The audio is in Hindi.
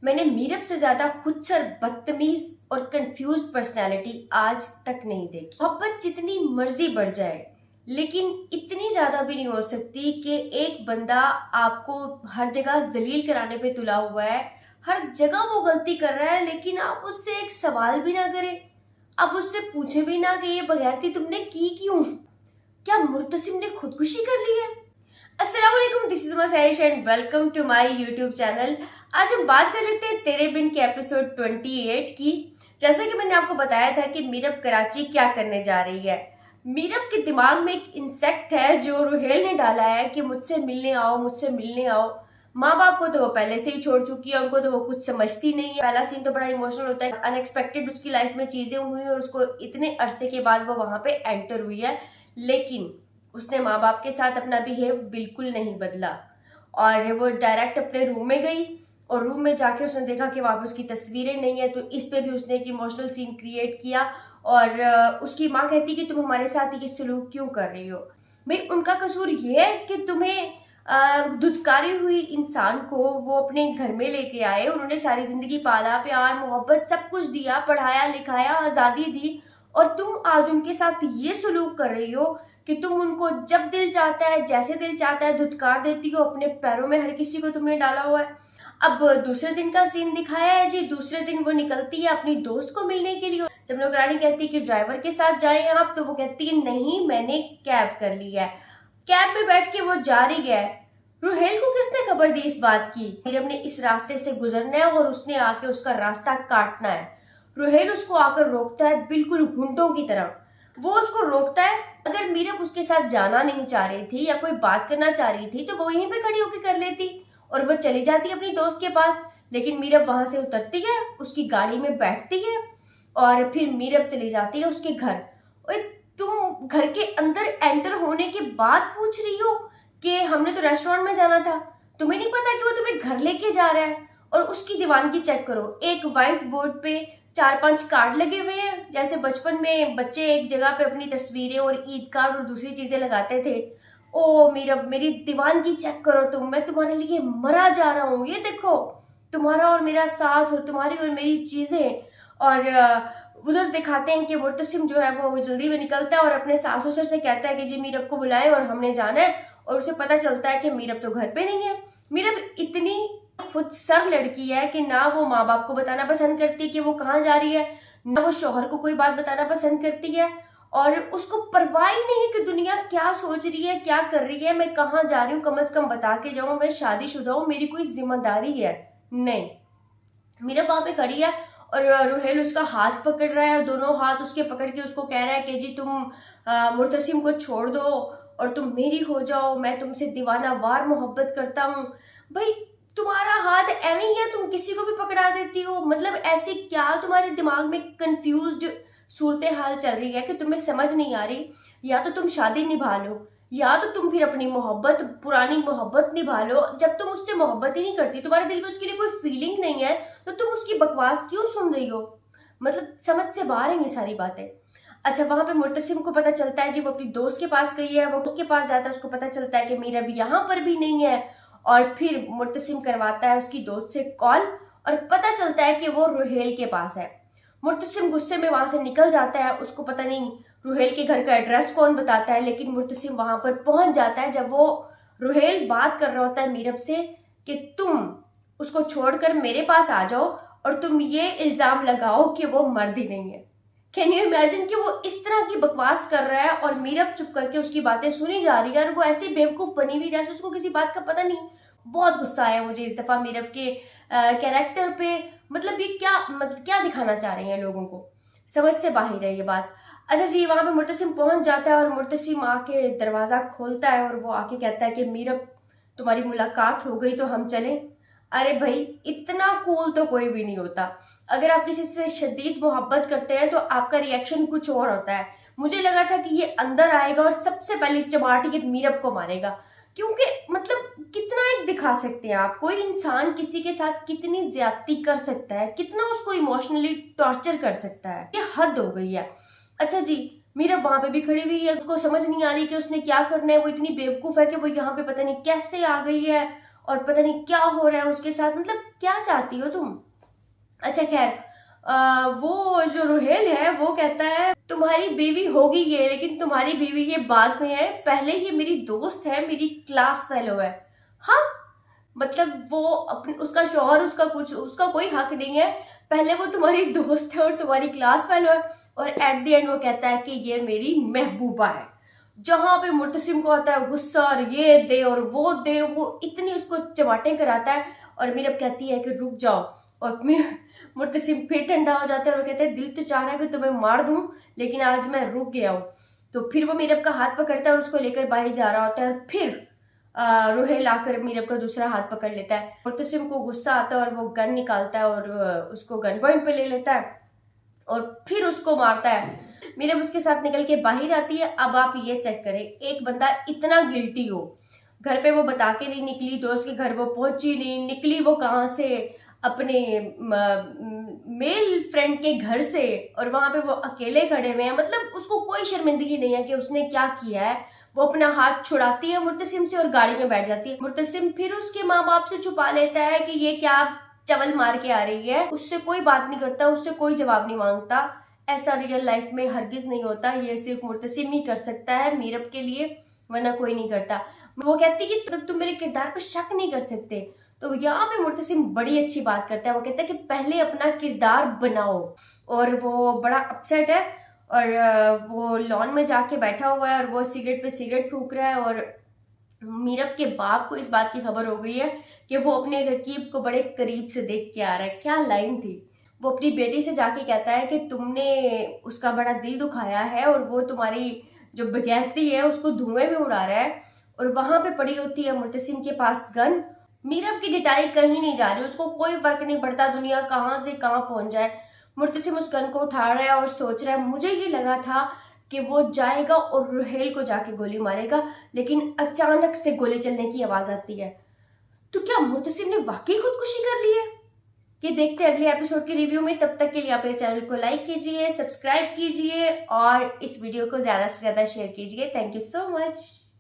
मैंने मीरब से ज्यादा खुदसर, बदतमीज और कंफ्यूज पर्सनालिटी आज तक नहीं देखी। मोहब्बत जितनी मर्जी बढ़ जाए लेकिन इतनी ज्यादा भी नहीं हो सकती कि एक बंदा आपको हर जगह जलील कराने पे तुला हुआ है, हर जगह वो गलती कर रहा है लेकिन आप उससे एक सवाल भी ना करें, आप उससे पूछे भी ना कि ये बगैरती तुमने की क्यों? क्या मुर्तसिम ने खुदकुशी कर ली है? अस्सलाम वालेकुम, this is Sairish and welcome to my YouTube channel. आज हम बात कर लेते हैं तेरे बिन के एपिसोड 28 की। जैसे कि मैंने आपको बताया था कि मीरब कराची क्या करने जा रही है। मीरब के दिमाग में एक इंसेक्ट है जो रुहेल ने डाला है कि मुझसे मिलने आओ, मुझसे मिलने आओ। माँ बाप को तो वो पहले से ही छोड़ चुकी है, उनको तो वो कुछ समझती नहीं है। पहला सीन तो बड़ा इमोशनल होता है, अनएक्सपेक्टेड उसकी लाइफ में चीजें हुई और उसको इतने अरसे के बाद वो वहां पे एंटर हुई है, लेकिन उसने माँ बाप के साथ अपना बिहेव बिल्कुल नहीं बदला और वो डायरेक्ट अपने रूम में गई और रूम में जाके उसने देखा कि वहां पर उसकी तस्वीरें नहीं है। तो इस पे भी उसने एक इमोशनल सीन क्रिएट किया और उसकी माँ कहती कि तुम हमारे साथ ये सलूक क्यों कर रही हो? भाई उनका कसूर ये है कि तुम्हें धुतकारी हुई इंसान को वो अपने घर में लेके आए, उन्होंने सारी जिंदगी पाला, प्यार मोहब्बत सब कुछ दिया, पढ़ाया लिखाया, आजादी दी, और तुम आज उनके साथ ये सलूक कर रही हो कि तुम उनको जब दिल चाहता है, जैसे दिल चाहता है धुतकार देती हो। अपने पैरों में हर किसी को तुमने डाला हुआ है। अब दूसरे दिन का सीन दिखाया है जी। दूसरे दिन वो निकलती है अपनी दोस्त को मिलने के लिए। जब नौकरानी कहती है कि ड्राइवर के साथ जाएं आप, तो वो कहती है नहीं, मैंने कैब कर ली है। कैब में बैठ के वो जा रही है। रुहेल को किसने खबर दी इस बात की? मीरब ने इस रास्ते से गुजरना है और उसने आके उसका रास्ता काटना है। रुहेल उसको आकर रोकता है, बिल्कुल घुंडों की तरह वो उसको रोकता है। अगर मीरब उसके साथ जाना नहीं चाह रही थी या कोई बात करना चाह रही थी तो वो वहीं पे खड़ी होकर कर लेती और वो चली जाती अपनी दोस्त के पास। लेकिन मीरब वहां से उतरती है, उसकी गाड़ी में बैठती है और फिर मीरब चली जाती है उसके घर। ओए, तुम घर के अंदर एंटर होने के बाद पूछ रही हो कि हमने तो रेस्टोरेंट में जाना था, तुम्हें नहीं पता कि वो तुम्हें घर लेके जा रहा है? और उसकी दीवानगी चेक करो, एक व्हाइट बोर्ड पे 4-5 कार्ड लगे हुए हैं, जैसे बचपन में बच्चे एक जगह पे अपनी तस्वीरें और ईद कार्ड और दूसरी चीजें लगाते थे। ओ मीरब, मेरी दीवानगी चेक करो तुम, मैं तुम्हारे लिए मरा जा रहा हूँ। ये देखो, तुम्हारा और मेरा साथ और तुम्हारी और मेरी चीजें। और उधर दिखाते हैं कि मुर्तसिम जो है वो जल्दी में निकलता है और अपने सास ससुर से कहता है कि जी मीरब को बुलाए और हमने जाना है। और उसे पता चलता है कि मीरब तो घर पे नहीं है। मीरब इतनी खुद सर लड़की है कि ना वो माँ बाप को बताना पसंद करती कि वो कहाँ जा रही है, ना वो शौहर को कोई बात बताना पसंद करती है, और उसको परवाह ही नहीं है कि दुनिया क्या सोच रही है, क्या कर रही है, मैं कहाँ जा रही हूँ, कम से कम बता के जाऊं, मैं शादीशुदा हूँ, मेरी कोई जिम्मेदारी है नहीं। मीरा वहां पे खड़ी है और रुहेल उसका हाथ पकड़ रहा है और दोनों हाथ उसके पकड़ के उसको कह रहा है कि जी तुम मुर्तसिम को छोड़ दो और तुम मेरी हो जाओ, मैं तुमसे दीवाना वार मोहब्बत करता हूँ। भाई तुम्हारा हाथ एवं ही है, तुम किसी को भी पकड़ा देती हो। मतलब ऐसे क्या तुम्हारे दिमाग में कंफ्यूज्ड सूरत हाल चल रही है कि तुम्हें समझ नहीं आ रही? या तो तुम शादी निभा लो या तो तुम फिर अपनी मोहब्बत, पुरानी मोहब्बत निभा लो। जब तुम उससे मोहब्बत ही नहीं करती, तुम्हारे दिल में उसके लिए कोई फीलिंग नहीं है, तो तुम उसकी बकवास क्यों सुन रही हो? मतलब समझ से बाहर है ये सारी बातें। अच्छा, वहां पे मुर्तसिम को पता चलता है जी, वो अपनी दोस्त के पास गई है, वो उसके पास जाता है, उसको पता चलता है कि मीरब यहाँ पर भी नहीं है। और फिर मुर्तसिम करवाता है उसकी दोस्त से कॉल और पता चलता है कि वो रुहेल के पास है। मुर्तसिम गुस्से में वहां से निकल जाता है, उसको पता नहीं रुहेल के घर का एड्रेस कौन बताता है, लेकिन मुर्तसिम वहां पर पहुंच जाता है जब वो रुहेल बात कर रहा होता है मीरब से कि तुम उसको छोड़कर मेरे पास आ जाओ और तुम ये इल्जाम लगाओ कि वो मर्द ही नहीं है। कैन यू इमेजिन कि वो इस तरह की बकवास कर रहा है और मीरब चुप करके उसकी बातें सुनी जा रही है और वो ऐसी बेवकूफ बनी हुई जैसे उसको किसी बात का पता नहीं। बहुत गुस्सा आया मुझे इस दफा मीरब के कैरेक्टर पे। मतलब ये क्या, मतलब क्या दिखाना चाह रहे हैं लोगों को, समझ से बाहर है ये बात। अच्छा जी, वहां पे मुर्तसिम पहुंच जाता है और मुर्तसिम आके दरवाजा खोलता है और वो आके कहता है कि मीरब तुम्हारी मुलाकात हो गई तो हम चलें। अरे भाई, इतना कूल तो कोई भी नहीं होता। अगर आप किसी से शदीद मोहब्बत करते हैं तो आपका रिएक्शन कुछ और होता है। मुझे लगा था कि ये अंदर आएगा और सबसे पहले चमाट के मीरब को मारेगा, क्योंकि मतलब कितना एक दिखा सकते हैं आप, कोई इंसान किसी के साथ कितनी ज्यादती कर सकता है, कितना उसको इमोशनली टॉर्चर कर सकता है, ये हद हो गई है। अच्छा जी, मीरब वहां पे भी खड़ी हुई है, उसको समझ नहीं आ रही कि उसने क्या करना है। वो इतनी बेवकूफ है कि वो यहाँ पे पता नहीं कैसे आ गई है और पता नहीं क्या हो रहा है उसके साथ, मतलब क्या चाहती हो तुम। अच्छा खैर, वो जो रोहेल है वो कहता है तुम्हारी बीवी होगी ये, लेकिन तुम्हारी बीवी ये बाद में है, पहले ये मेरी दोस्त है, मेरी क्लास फेलो है। हाँ, मतलब वो अपने, उसका शौहर, उसका कोई हक नहीं है, पहले वो तुम्हारी दोस्त है और तुम्हारी क्लास फेलो है, और एट द एंड वो कहता है कि ये मेरी महबूबा है। जहां पे मुर्तसिम को आता है गुस्सा, और ये दे और वो दे, वो इतनी उसको चमाटे कराता है, और मीरब कहती है कि रुक जाओ, और मुर्तसिम फिर ठंडा हो जाता है और कहते हैं दिल तो चाह रहा है कि तुम्हें मार दूं, लेकिन आज मैं रुक गया हूं। तो फिर वो मीरब का हाथ पकड़ता है और उसको लेकर बाहर जा रहा होता है, फिर रोहेल आकर मीरब का दूसरा हाथ पकड़ लेता है। मुर्तसिम को गुस्सा आता है और वो गन निकालता है और उसको गन पॉइंट पे ले लेता है और फिर उसको मारता है। मीरब उसके साथ निकल के बाहर आती है। अब आप ये चेक करें, एक बंदा इतना गिल्टी हो, घर पे वो बता के नहीं निकली, दोस्त के घर वो पहुंची नहीं, निकली वो कहाँ से, अपने मेल फ्रेंड के घर से, और वहां पे वो अकेले खड़े हुए हैं, मतलब उसको कोई शर्मिंदगी नहीं है कि उसने क्या किया है। वो अपना हाथ छुड़ाती है मुर्तसिम से और गाड़ी में बैठ जाती है। मुर्तसिम फिर उसके माँ बाप से छुपा लेता है कि ये क्या चवल मार के आ रही है, उससे कोई बात नहीं करता, उससे कोई जवाब नहीं मांगता। ऐसा रियल लाइफ में हरगिज नहीं होता, ये सिर्फ मुर्तसिम ही कर सकता है मीरब के लिए, वरना कोई नहीं करता। वो कहती है कि तुम मेरे किरदार पर शक नहीं कर सकते। तो यहाँ पे मुर्तसिम बड़ी अच्छी बात करता है, वो कहता है कि पहले अपना किरदार बनाओ। और वो बड़ा अपसेट है और वो लॉन में जाके बैठा हुआ है और वो सिगरेट पे सिगरेट फूंक रहा है, और मीरब के बाप को इस बात की खबर हो गई है कि वो अपने रकीब को बड़े करीब से देख के आ रहा है। क्या लाइन थी। वो अपनी बेटी से जाके कहता है कि तुमने उसका बड़ा दिल दुखाया है और वो तुम्हारी जो बगैरती है उसको धुएं में उड़ा रहा है। और वहां पे पड़ी होती है मुर्तसिम के पास गन। मीरब की डिटाई कहीं नहीं जा रही, उसको कोई फर्क नहीं पड़ता दुनिया कहाँ से कहाँ पहुंच जाए। मुर्तसिम उस गन को उठा रहा है और सोच रहा है, मुझे ये लगा था कि वो जाएगा और रुहेल को जाके गोली मारेगा, लेकिन अचानक से गोली चलने की आवाज आती है। तो क्या मुर्तसिम ने वाकई खुदकुशी कर ली है? ये देखते हैं अगले एपिसोड के रिव्यू में। तब तक के लिए आप मेरे चैनल को लाइक कीजिए, सब्सक्राइब कीजिए और इस वीडियो को ज्यादा से ज्यादा शेयर कीजिए। Thank you so much.